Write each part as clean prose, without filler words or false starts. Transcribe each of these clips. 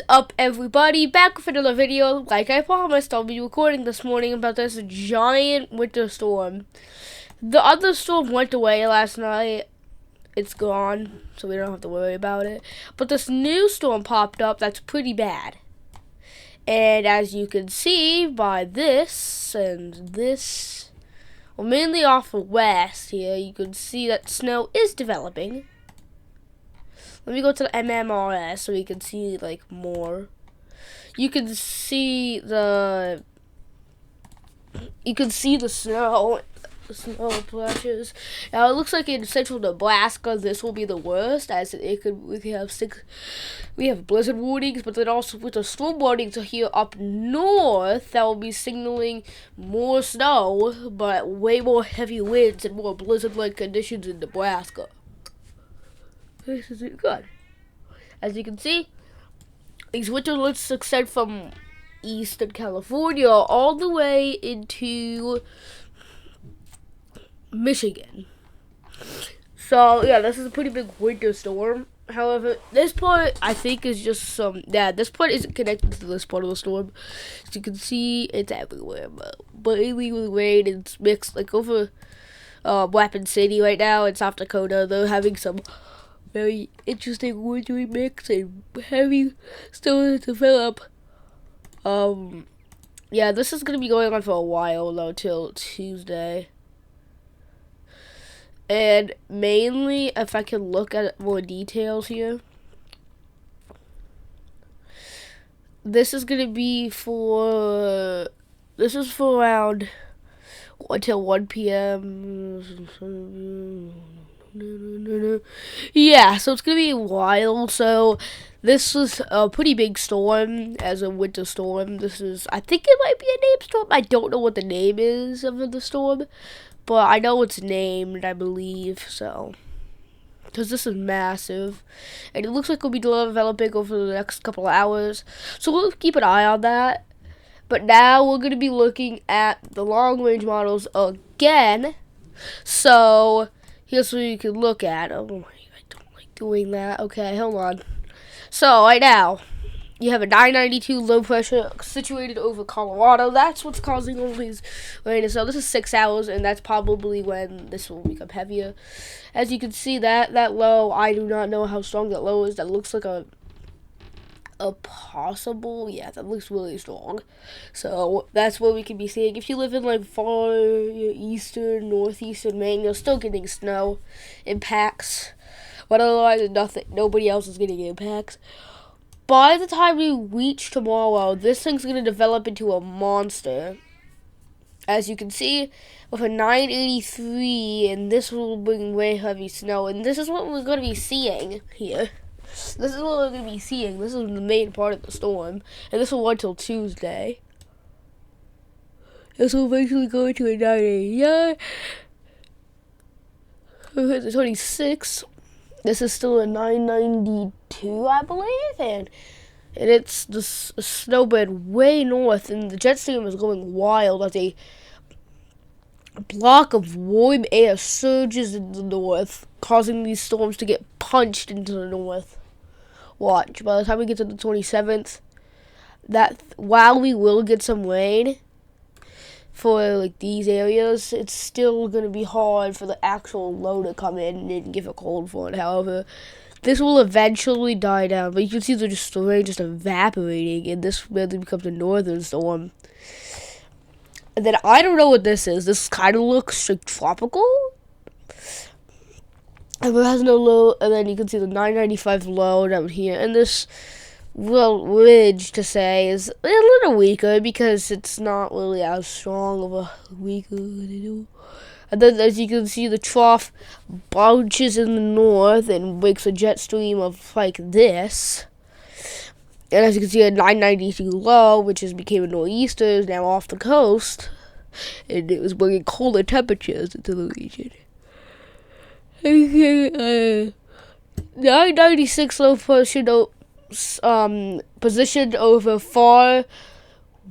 up, everybody? Back with another video. Like I promised, I'll be recording this morning about this giant winter storm. The other storm went away last night. It's gone, so we don't have to worry about it. But this new storm popped up that's pretty bad. And as you can see by this and this, well, mainly off the west here, you can see that snow is developing. Let me go to the MMRS so you can see like more. You can see the snow patches. Now it looks like in central Nebraska this will be the worst, as we have blizzard warnings, but then also with the storm warnings here up north that will be signaling more snow, but way more heavy winds and more blizzard-like conditions in Nebraska. This isn't good. As you can see, these winter lists extend from eastern California all the way into Michigan. So yeah, this is a pretty big winter storm. However, this part I think is just this part isn't connected to this part of the storm. As you can see, it's everywhere, but mainly with rain, it's mixed like over Weapon City right now in South Dakota. They're having some very interesting wintry mix and heavy snow to develop. Yeah, this is gonna be going on for a while though, till Tuesday. And mainly, if I can look at more details here, this is gonna be for around until 1 p.m. Yeah, so it's gonna be a while. So this was a pretty big storm as a winter storm. I think it might be a named storm. I don't know what the name is of the storm, but I know it's named, I believe. So, because this is massive, and it looks like it'll be developing over the next couple of hours. So we'll keep an eye on that. But now we're gonna be looking at the long-range models again. So here's what you can look at. Oh my, I don't like doing that. Okay, hold on. So right now, you have a 992 low pressure situated over Colorado. That's what's causing all these rain. So this is 6 hours, and that's probably when this will become heavier. As you can see, that low, I do not know how strong that low is. That looks like a possible, yeah, that looks really strong. So that's what we can be seeing. If you live in like far eastern, northeastern Maine, you're still getting snow impacts, but otherwise nobody else is getting impacts. By the time we reach tomorrow, this thing's gonna develop into a monster. As you can see, with a 983, and this will bring way heavy snow, and this is what we're gonna be seeing here. This is what we're going to be seeing. This is the main part of the storm. And this will run until Tuesday. This will eventually go into a 989. The 26. This is still a 992, I believe. And it's the snowbed way north. And the jet stream is going wild as a block of warm air surges in the north, causing these storms to get punched into the north. Watch, by the time we get to the 27th, while we will get some rain for like these areas, it's still going to be hard for the actual low to come in and give a cold front. However, this will eventually die down, but you can see the rain just evaporating, and this really becomes a northern storm. And then I don't know what this is. This kind of looks like tropical. And it has no low, and then you can see the 995 low down here. And this ridge, to say, is a little weaker because it's not really as strong of a weaker. And then, as you can see, the trough bounces in the north and makes a jet stream of like this. And as you can see, a 992 low, which became a nor'easter, is now off the coast, and it was bringing colder temperatures into the region. 996 low positioned over far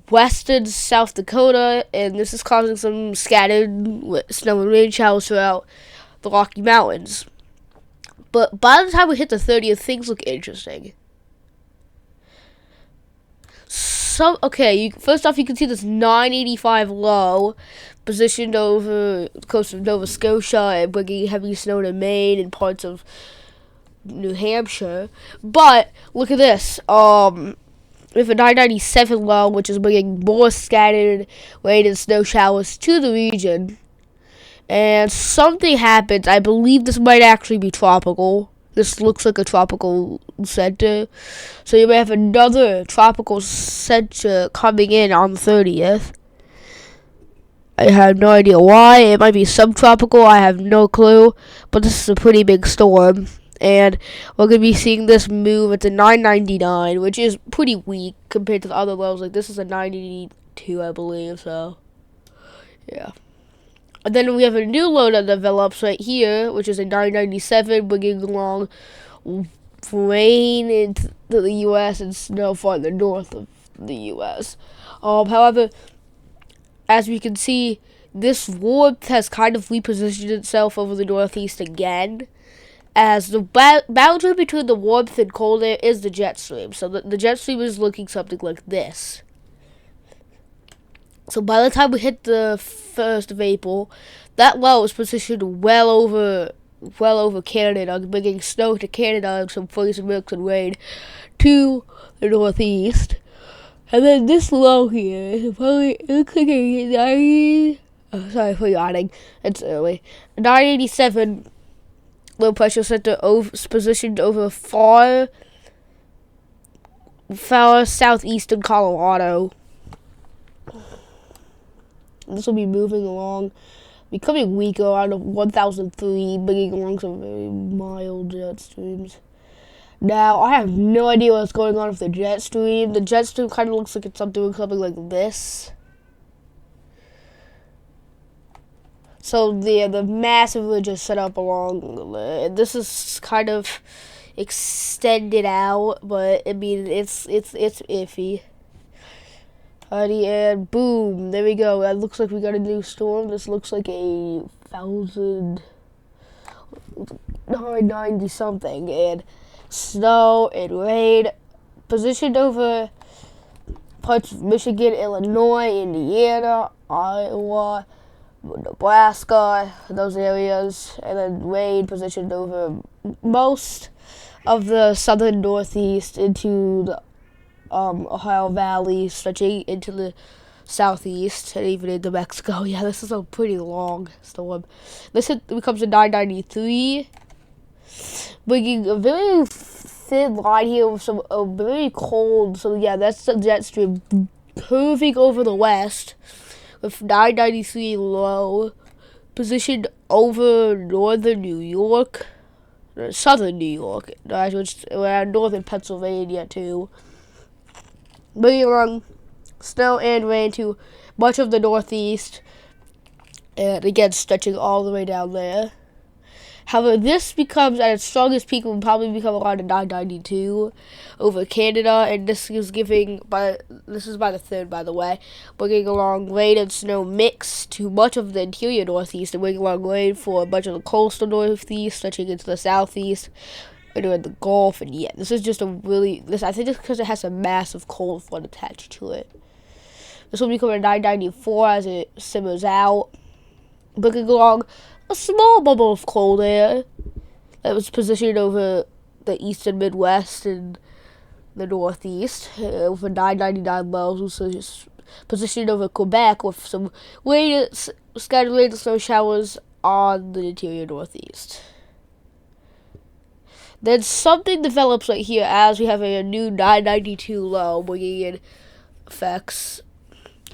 western South Dakota, and this is causing some scattered snow and rain showers throughout the Rocky Mountains. But by the time we hit the 30th, things look interesting. First off, you can see this 985 low, positioned over the coast of Nova Scotia and bringing heavy snow to Maine and parts of New Hampshire. But look at this. We have a 997 low, which is bringing more scattered rain and snow showers to the region. And something happens. I believe this might actually be tropical. This looks like a tropical center. So you may have another tropical center coming in on the 30th. I have no idea why. It might be subtropical. I have no clue. But this is a pretty big storm. And we're going to be seeing this move at the 999, which is pretty weak compared to the other levels. Like, this is a 982, I believe. So, yeah. And then we have a new low that develops right here, which is a 997, bringing along rain into the U.S. and snow farther north of the U.S. However, as we can see, this warmth has kind of repositioned itself over the northeast again, as the boundary between the warmth and cold air is the jet stream. So the jet stream is looking something like this. So by the time we hit the 1st of April, that low is positioned well over Canada, bringing snow to Canada and some freezing mix and rain to the northeast. And then this low here is probably, it looks like a 90, sorry for yawning, it's early. 987 low pressure center positioned over far southeastern Colorado. This will be moving along, becoming weaker around 1003, bringing along some very mild jet streams. Now, I have no idea what's going on with the jet stream. The jet stream kind of looks like it's doing something like this. So the massive ridge is set up along. This is kind of extended out, but I mean it's iffy. Alrighty, and boom, there we go. That looks like we got a new storm. This looks like a 990 something, and snow and rain positioned over parts of Michigan, Illinois, Indiana, Iowa, Nebraska, those areas, and then rain positioned over most of the southern northeast into the Ohio Valley, stretching into the southeast and even into Mexico. Yeah, this is a pretty long storm. This becomes a 993, bringing a very thin line here with some very cold. So yeah, that's the jet stream curving over the west with 993 low, positioned over northern New York, southern New York, which around northern Pennsylvania too. Bringing along snow and rain to much of the northeast, and again stretching all the way down there. However, this becomes at its strongest peak will probably become around a 992 over Canada, and this is by the 3rd, by the way, bringing along rain and snow mix to much of the interior northeast, and bringing along rain for much of the coastal northeast, stretching into the southeast, in the Gulf. And yeah, this is just I think it's because it has a massive cold front attached to it. This will become a 994 as it simmers out, bringing along a small bubble of cold air that was positioned over the eastern Midwest and the Northeast, over 999 miles, which is positioned over Quebec with some scattered rain and snow showers on the interior Northeast. Then something develops right here as we have a new 992 low bringing in effects.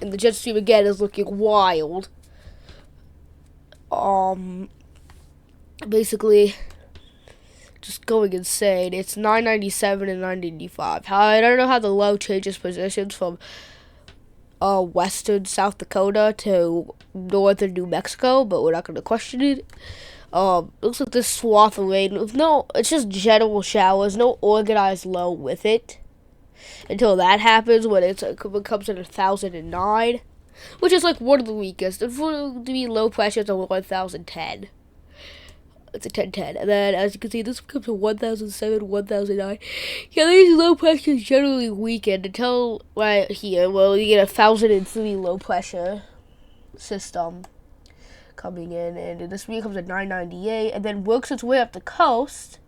And the jet stream again is looking wild. Basically, just going insane. It's 997 and 985. I don't know how the low changes positions from western South Dakota to northern New Mexico, but we're not going to question it. Looks like this swath of rain with it's just general showers, no organized low with it. Until that happens, when it comes in 1,009, which is like one of the weakest. It's going to be low pressure to 1,010. it's a 1010. And then, as you can see, this becomes a 1007, 1009. Yeah, these low pressures generally weaken until right here, well, you get a 1003 low pressure system coming in, and this becomes a 998, and then works its way up the coast.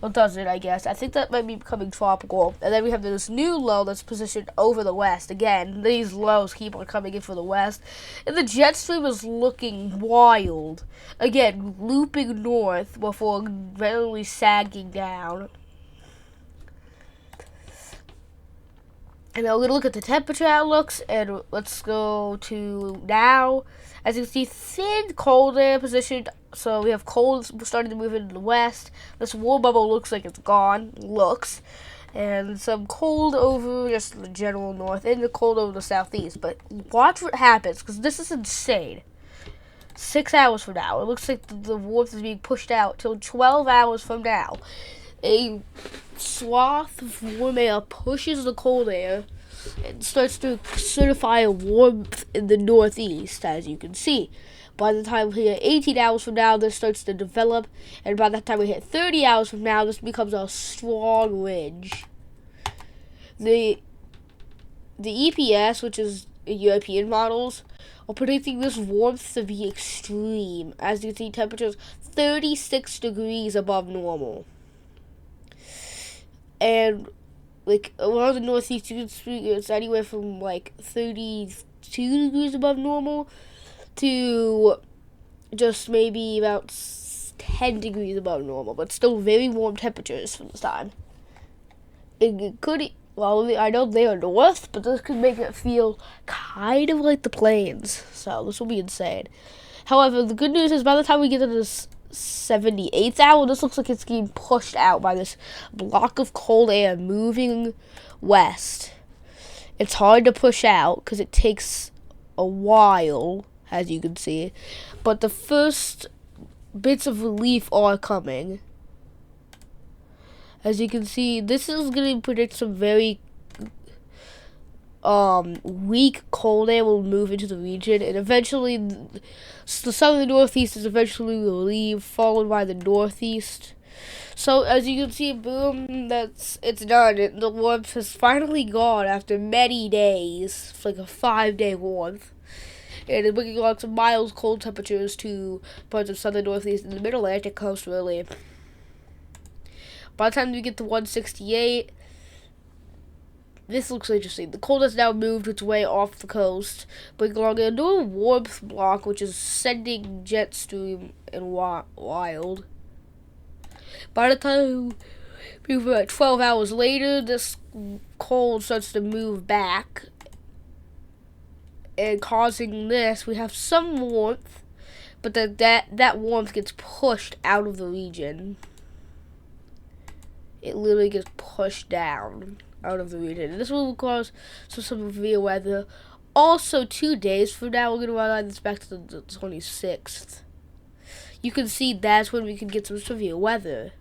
Well, does it, I guess. I think that might be becoming tropical. And then we have this new low that's positioned over the west. Again, these lows keep on coming in for the west. And the jet stream is looking wild. Again, looping north before very sagging down. And now we're going to look at the temperature outlooks, and let's go to now. As you can see, thin cold air positioned, so we have cold starting to move into the west. This warm bubble looks like it's gone, and some cold over just the general north, and the cold over the southeast. But watch what happens, because this is insane. 6 hours from now, it looks like the warmth is being pushed out till 12 hours from now. A swath of warm air pushes the cold air and starts to certify a warmth in the northeast, as you can see. By the time we hit 18 hours from now, this starts to develop, and by the time we hit 30 hours from now, this becomes a strong ridge. The EPS, which is European models, are predicting this warmth to be extreme. As you can see, temperatures 36 degrees above normal. And like around the northeast, you can see it's anywhere from like 32 degrees above normal to just maybe about 10 degrees above normal, but still very warm temperatures for this time. It could, well, I know they are north, but this could make it feel kind of like the plains, so this will be insane. However, the good news is by the time we get to this 78th hour, this looks like it's getting pushed out by this block of cold air moving west. It's hard to push out because it takes a while, as you can see, but the first bits of relief are coming. As you can see, this is going to predict some very weak cold air will move into the region, and eventually the southern northeast is eventually relieved, followed by the northeast. So as you can see, boom, it's done. The warmth has finally gone after many days. It's like a 5-day warmth, and it's bringing on some mild cold temperatures to parts of southern northeast and the mid-Atlantic coast, really. By the time we get to 168, this looks interesting. The cold has now moved its way off the coast, bringing along a new warmth block, which is sending jet stream and wild. By the time we were 12 hours later, this cold starts to move back, and causing this, we have some warmth, but that warmth gets pushed out of the region. It literally gets pushed down out of the region. And this will cause some severe weather. Also, 2 days from now, we're going to run this back to the 26th. You can see that's when we can get some severe weather,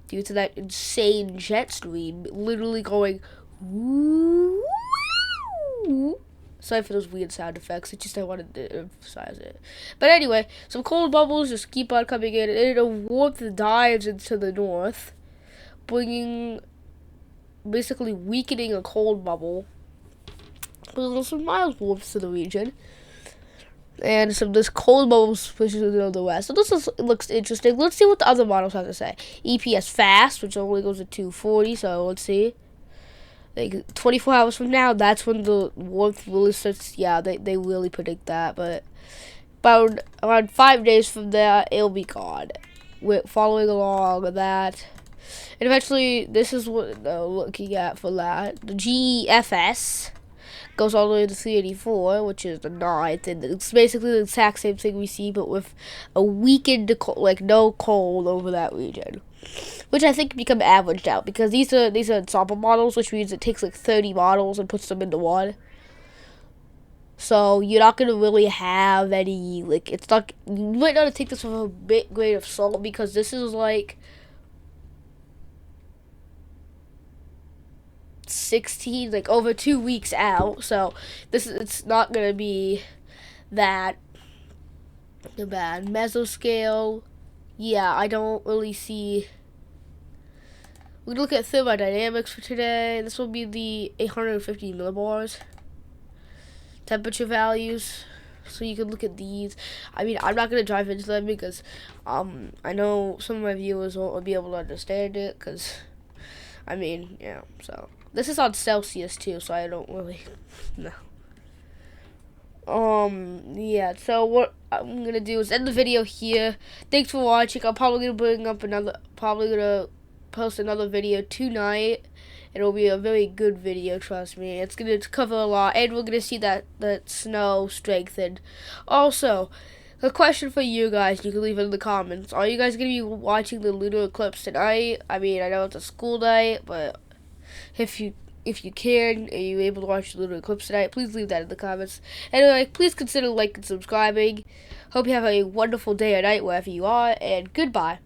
due to that insane jet stream literally going woo. Sorry for those weird sound effects. It's just I wanted to emphasize it. But anyway, some cold bubbles just keep on coming in, and a warmth dives into the north, basically weakening a cold bubble. There's some mild warmth to the region, and this cold bubble pushes into the west. So looks interesting. Let's see what the other models have to say. EPS fast, which only goes to 240. So let's see. Like 24 hours from now, that's when the warmth really starts. Yeah, they really predict that. But about around 5 days from there, it'll be gone. We're following along with that. And eventually, this is what they're looking at for that. The GFS goes all the way to 384, which is the 9th. And it's basically the exact same thing we see, but with a weakened, like no cold over that region. Which I think become averaged out, because these are ensemble models, which means it takes like 30 models and puts them into one. So you're not going to really have any, like, it's not, you might not take this with a big grain of salt, because this is like 16, like over 2 weeks out. So it's not going to be that bad. Mesoscale, yeah, I don't really see. We're gonna look at thermodynamics for today. This will be the 850 millibars temperature values. So you can look at these. I mean, I'm not gonna dive into them because I know some of my viewers won't be able to understand it because I mean, yeah. So this is on Celsius too, so I don't really know. Yeah, so what I'm gonna do is end the video here. Thanks for watching. I'm probably gonna post another video tonight. It'll be a very good video, trust me. It's gonna cover a lot, and we're gonna see that snow strengthen. Also, a question for you guys, you can leave it in the comments. Are you guys gonna be watching the lunar eclipse tonight? I mean, I know it's a school night, but if you can, are you able to watch the lunar eclipse tonight? Please leave that in the comments. Anyway, please consider liking and subscribing. Hope you have a wonderful day or night wherever you are, and goodbye.